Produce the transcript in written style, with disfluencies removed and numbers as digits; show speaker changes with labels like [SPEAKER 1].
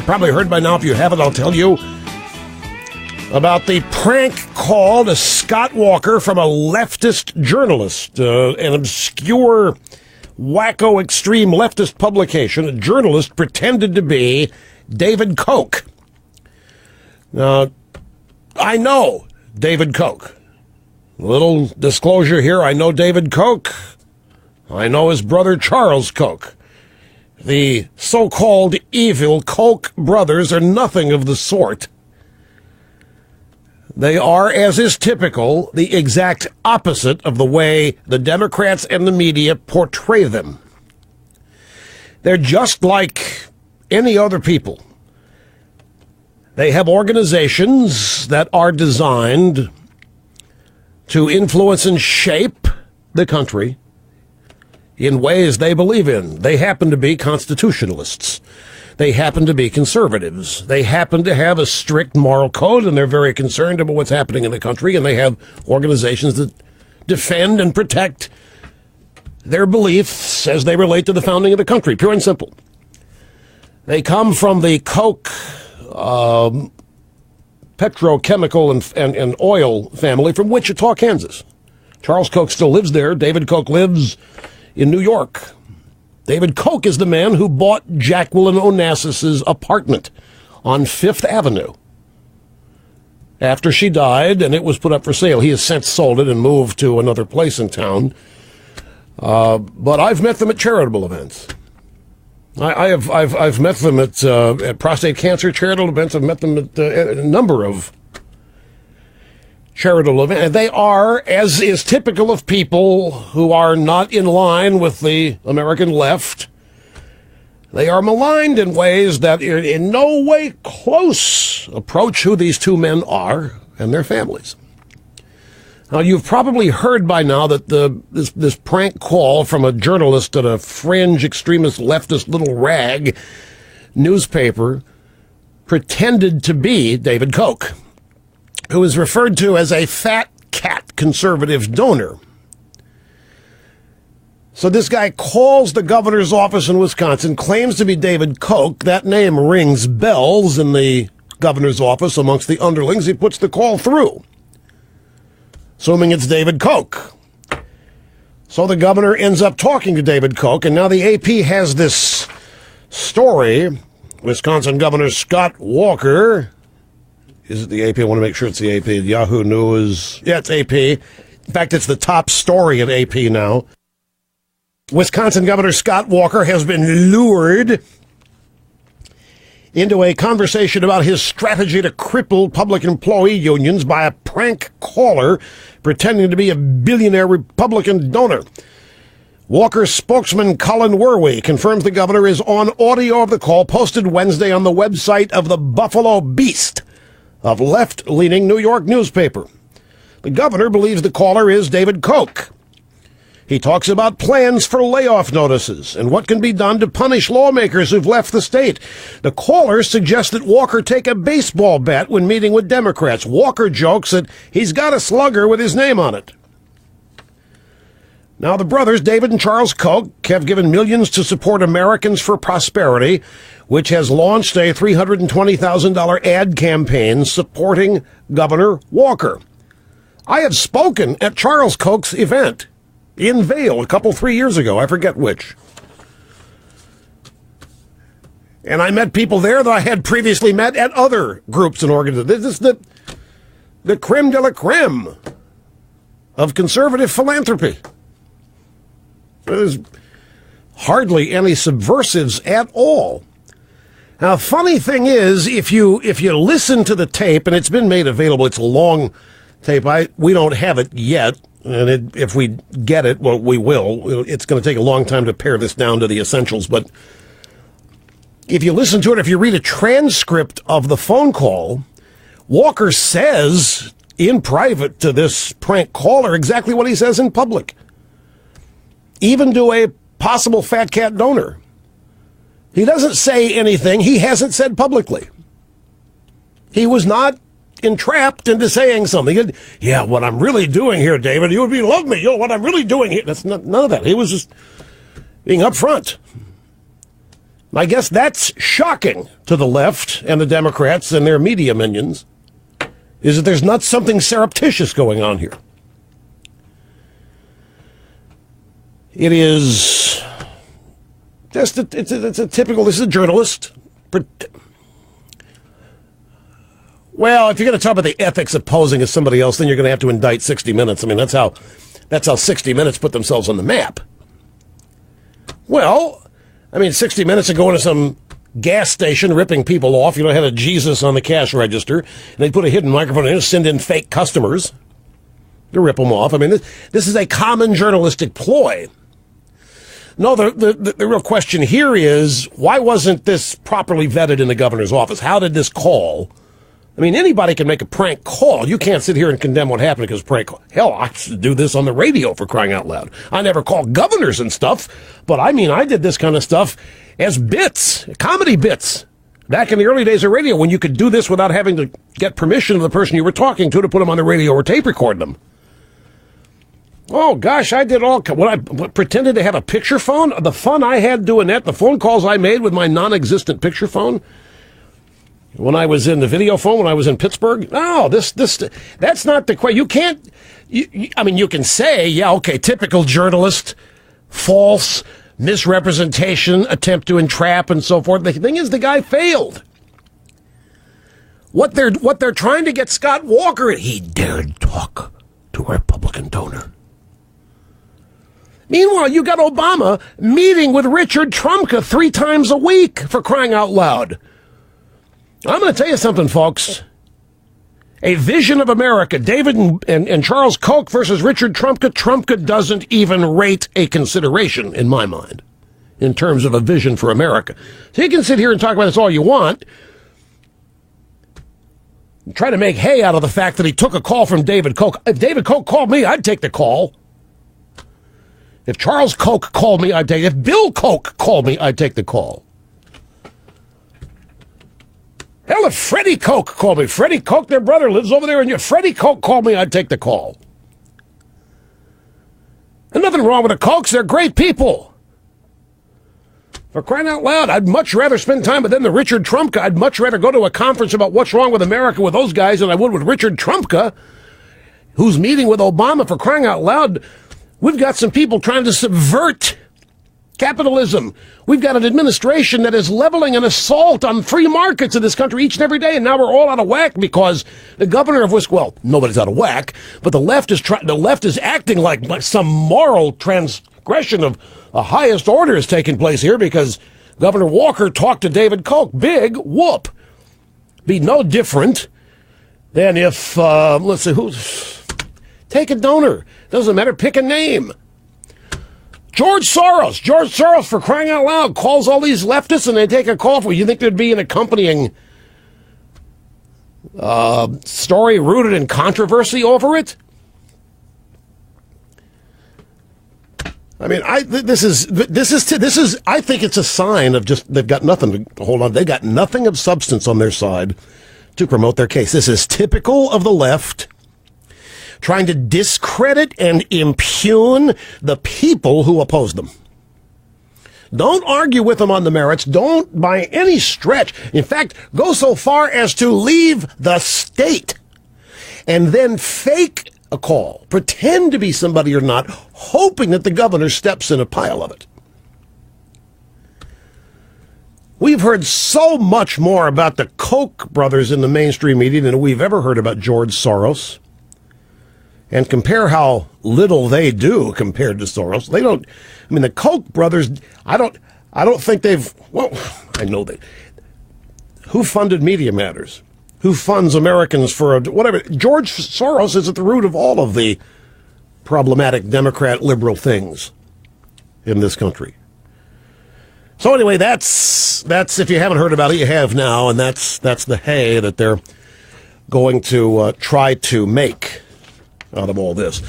[SPEAKER 1] You've probably heard by now. If you haven't, I'll tell you about the prank call to Scott Walker from a leftist journalist, an obscure, wacko, extreme leftist publication. A journalist pretended to be David Koch. Now, I know David Koch. Little disclosure here, I know David Koch. I know his brother Charles Koch. The so-called evil Koch brothers are nothing of the sort. They are, as is typical, the exact opposite of the way the Democrats and the media portray them. They're just like any other people. They have organizations that are designed to influence and shape the country in ways they believe in. They happen to be constitutionalists. They happen to be conservatives. They happen to have a strict moral code, and they're very concerned about what's happening in the country, and they have organizations that defend and protect their beliefs as they relate to the founding of the country, pure and simple. They come from the Koch petrochemical and oil family from Wichita, Kansas. Charles Koch still lives there. David Koch lives in New York. David Koch is the man who bought Jacqueline Onassis's apartment on Fifth Avenue after she died, and it was put up for sale. He has since sold it and moved to another place in town. But I've met them at charitable events. I've met them at prostate cancer charitable events. I've met them at a number of charitable events. And they are, as is typical of people who are not in line with the American left, they are maligned in ways that in no way close approach who these two men are and their families. Now, you've probably heard by now that this prank call from a journalist at a fringe extremist leftist little rag newspaper pretended to be David Koch, who is referred to as a fat cat conservative donor. So this guy calls the governor's office in Wisconsin, claims to be David Koch. That name rings bells in the governor's office amongst the underlings. He puts the call through, assuming it's David Koch. So the governor ends up talking to David Koch, and now the AP has this story. Wisconsin Governor Scott Walker. Is it the AP? I want to make sure it's the AP. Yahoo News. Yeah, it's AP. In fact, it's the top story at AP now. Wisconsin Governor Scott Walker has been lured into a conversation about his strategy to cripple public employee unions by a prank caller pretending to be a billionaire Republican donor. Walker's spokesman Colin Werwey confirms the governor is on audio of the call posted Wednesday on the website of the Buffalo Beast, of left-leaning New York newspaper. The governor believes the caller is David Koch. He talks about plans for layoff notices and what can be done to punish lawmakers who've left the state. The caller suggests that Walker take a baseball bat when meeting with Democrats. Walker jokes that he's got a slugger with his name on it. Now, the brothers, David and Charles Koch, have given millions to support Americans for Prosperity, which has launched a $320,000 ad campaign supporting Governor Walker. I have spoken at Charles Koch's event in Vail 3 years ago. I forget which. And I met people there that I had previously met at other groups and organizations. This is the creme de la creme of conservative philanthropy. There's hardly any subversives at all. Now, funny thing is, if you listen to the tape, and it's been made available, it's a long tape. We don't have it yet, and if we get it, well, we will. It's going to take a long time to pare this down to the essentials, but if you listen to it, if you read a transcript of the phone call, Walker says in private to this prank caller exactly what he says in public, even to a possible fat cat donor. He doesn't say anything he hasn't said publicly. He was not entrapped into saying something. Yeah, what I'm really doing here, David, you would love me. You know what I'm really doing here. That's none of that. He was just being upfront. I guess that's shocking to the left and the Democrats and their media minions, is that there's not something surreptitious going on here. It is just it's a typical, this is a journalist. Well, if you're going to talk about the ethics of posing as somebody else, then you're going to have to indict 60 Minutes. I mean, that's how 60 Minutes put themselves on the map. Well, I mean, 60 Minutes are going to some gas station, ripping people off. You know, had a Jesus on the cash register, and they put a hidden microphone in and send in fake customers to rip them off. I mean, this is a common journalistic ploy. No, the real question here is, why wasn't this properly vetted in the governor's office? How did this call? I mean, anybody can make a prank call. You can't sit here and condemn what happened because prank call. Hell, I should do this on the radio, for crying out loud. I never call governors and stuff, but I mean, I did this kind of stuff as bits, comedy bits, back in the early days of radio, when you could do this without having to get permission of the person you were talking to put them on the radio or tape record them. Oh, gosh, I did all, when I pretended to have a picture phone, the fun I had doing that, the phone calls I made with my non-existent picture phone, when I was in the video phone, when I was in Pittsburgh. No, that's not the question. You can't, I mean, you can say, yeah, okay, typical journalist, false, misrepresentation, attempt to entrap, and so forth. The thing is, the guy failed. What they're trying to get Scott Walker, he dared talk to a Republican donor. Meanwhile, you got Obama meeting with Richard Trumka 3 times a week, for crying out loud. I'm going to tell you something, folks. A vision of America, David and Charles Koch versus Richard Trumka. Trumka doesn't even rate a consideration, in my mind, in terms of a vision for America. So you can sit here and talk about this all you want. Try to make hay out of the fact that he took a call from David Koch. If David Koch called me, I'd take the call. If Charles Koch called me, I'd take it. If Bill Koch called me, I'd take the call. Hell, if Freddie Koch called me, Freddie Koch, their brother, lives over there, and if Freddie Koch called me, I'd take the call. And nothing wrong with the Kochs, they're great people. For crying out loud, I'd much rather spend time with them than Richard Trumka. I'd much rather go to a conference about what's wrong with America with those guys than I would with Richard Trumka, who's meeting with Obama. For crying out loud, we've got some people trying to subvert capitalism. We've got an administration that is leveling an assault on free markets in this country each and every day, and now we're all out of whack because the governor of Wisconsin, well, nobody's out of whack, but the left is acting like some moral transgression of the highest order is taking place here because Governor Walker talked to David Koch. Big whoop. Be no different than if, let's see, take a donor. Doesn't matter, pick a name. George Soros, for crying out loud, calls all these leftists and they take a call for you. Think there'd be an accompanying story rooted in controversy over it? I mean, this is. I think it's a sign of just they've got nothing to hold on. They got nothing of substance on their side to promote their case. This is typical of the left, trying to discredit and impugn the people who oppose them. Don't argue with them on the merits. Don't, by any stretch, in fact, go so far as to leave the state and then fake a call, pretend to be somebody you're not, hoping that the governor steps in a pile of it. We've heard so much more about the Koch brothers in the mainstream media than we've ever heard about George Soros. And compare how little they do compared to Soros. They don't, I mean, the Koch brothers, I don't think they've, well, I know they, who funded Media Matters? Who funds Americans for whatever? George Soros is at the root of all of the problematic Democrat liberal things in this country. So anyway, that's if you haven't heard about it, you have now, and that's the hay that they're going to try to make out of all this.